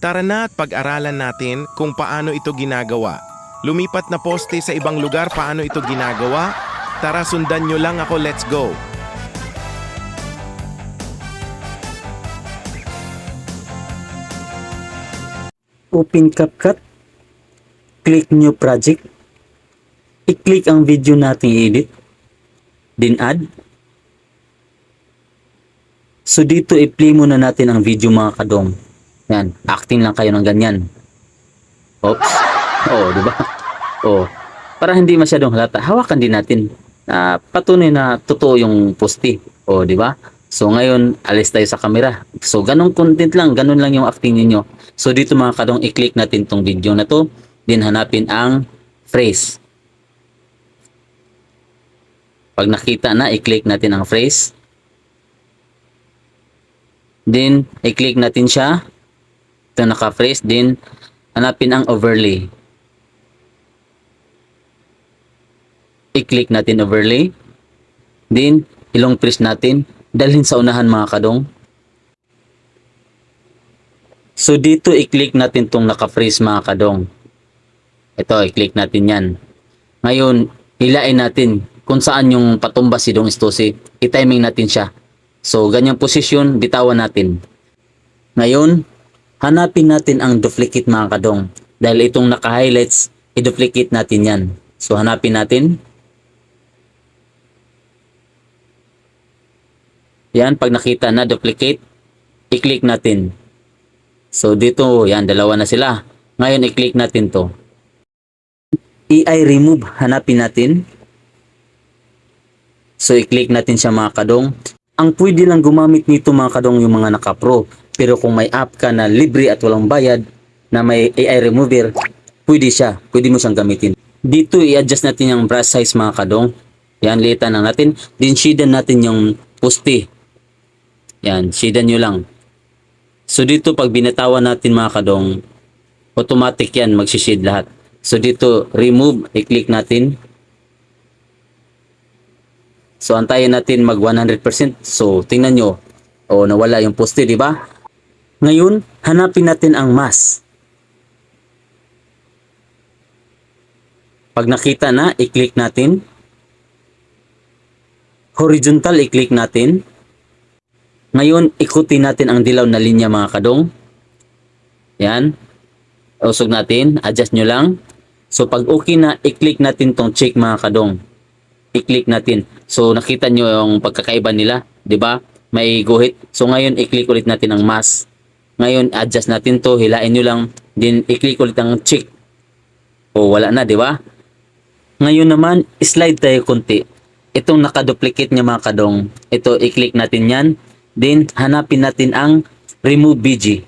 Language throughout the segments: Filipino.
Tara na at pag-aralan natin kung paano ito ginagawa. Lumipat na poste sa ibang lugar, paano ito ginagawa? Tara, sundan nyo lang ako, let's go! Open CapCut, click New Project, i-click ang video nating edit, then add. So dito i-play muna natin ang video mga kadong. Yan, acting lang kayo ng ganyan. Oops. Oo, di ba? Oo. Para hindi masyadong halata, hawakan din natin. Patunay na totoo yung poste. Oo, di ba? So ngayon, alis tayo sa camera. So ganong content lang, ganun lang yung acting niyo. So dito mga kadong, i-click natin tong video na to. Then hanapin ang phrase. Pag nakita na, i-click natin ang phrase. Then, i-click natin siya. Ito naka-phrase. Then, hanapin ang overlay. I-click natin overlay. Then, ilong press natin. Dalhin sa unahan mga kadong. So, dito i-click natin itong naka-phrase mga kadong. Ito, i-click natin yan. Ngayon, hilain natin kung saan yung patumba si Dong Istosi. I-timing natin siya. So, ganyang posisyon, bitawan natin. Ngayon, hanapin natin ang duplicate mga kadong. Dahil itong naka-highlights, i-duplicate natin yan. So, hanapin natin. Yan, pag nakita na duplicate, i-click natin. So, dito, yan, dalawa na sila. Ngayon, i-click natin to. AI remove, hanapin natin. So, i-click natin siya mga kadong. Ang pwede lang gumamit nito mga kadong yung mga naka-pro. Pero kung may app ka na libre at walang bayad na may AI remover, pwede siya. Pwede mo siyang gamitin. Dito i-adjust natin yung brush size mga kadong. Yan, liitan lang natin. Then shadean natin yung poste. Yan, shadean nyo lang. So dito pag binatawan natin mga kadong, automatic yan magsishade lahat. So dito remove, i-click natin. So antayin natin mag 100%. So tingnan nyo, nawala yung poste, di ba? Ngayon, hanapin natin ang mask. Pag nakita na, i-click natin. Horizontal, i-click natin. Ngayon, ikutin natin ang dilaw na linya mga kadong. Yan. Usog natin, adjust nyo lang. So pag okay na, i-click natin tong check mga kadong. I-click natin. So nakita nyo yung pagkakaiba nila, 'di ba? May guhit. So ngayon i-click ulit natin ang mask. Ngayon adjust natin 'to, hilain nyo lang, then i-click ulit ang check. Wala na, 'di ba? Ngayon naman, slide tayo konti. Itong naka-duplicate niya mga kadong, ito i-click natin 'yan. Then hanapin natin ang remove BG.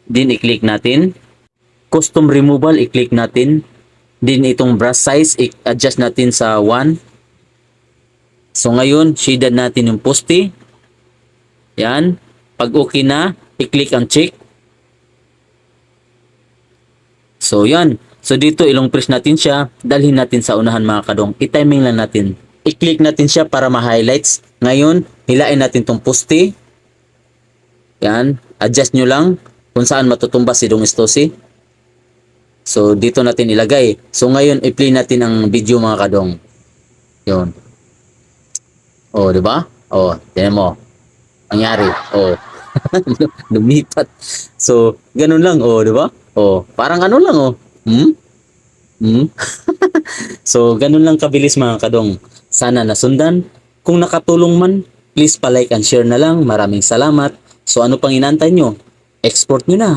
Then i-click natin. Custom removal, i-click natin. Din itong brush size, i-adjust natin sa 1. So ngayon, shadean natin yung poste. Yan. Pag okay na, i-click ang check. So yan. So dito, ilong press natin siya. Dalhin natin sa unahan mga kadong. I-timing lang natin. I-click natin siya para ma-highlights. Ngayon, hilain natin tong poste. Yan. Adjust nyo lang kung saan matutumba si Dong Istosi. So, dito natin ilagay. So, ngayon, i-play natin ang video mga kadong. Yun. Di ba? Tignan mo. Nangyari. Lumipat. So, ganun lang. Di ba? Parang ano lang, So, ganun lang kabilis mga kadong. Sana nasundan. Kung nakatulong man, please pa-like and share na lang. Maraming salamat. So, ano pang inantay nyo? Export nyo na.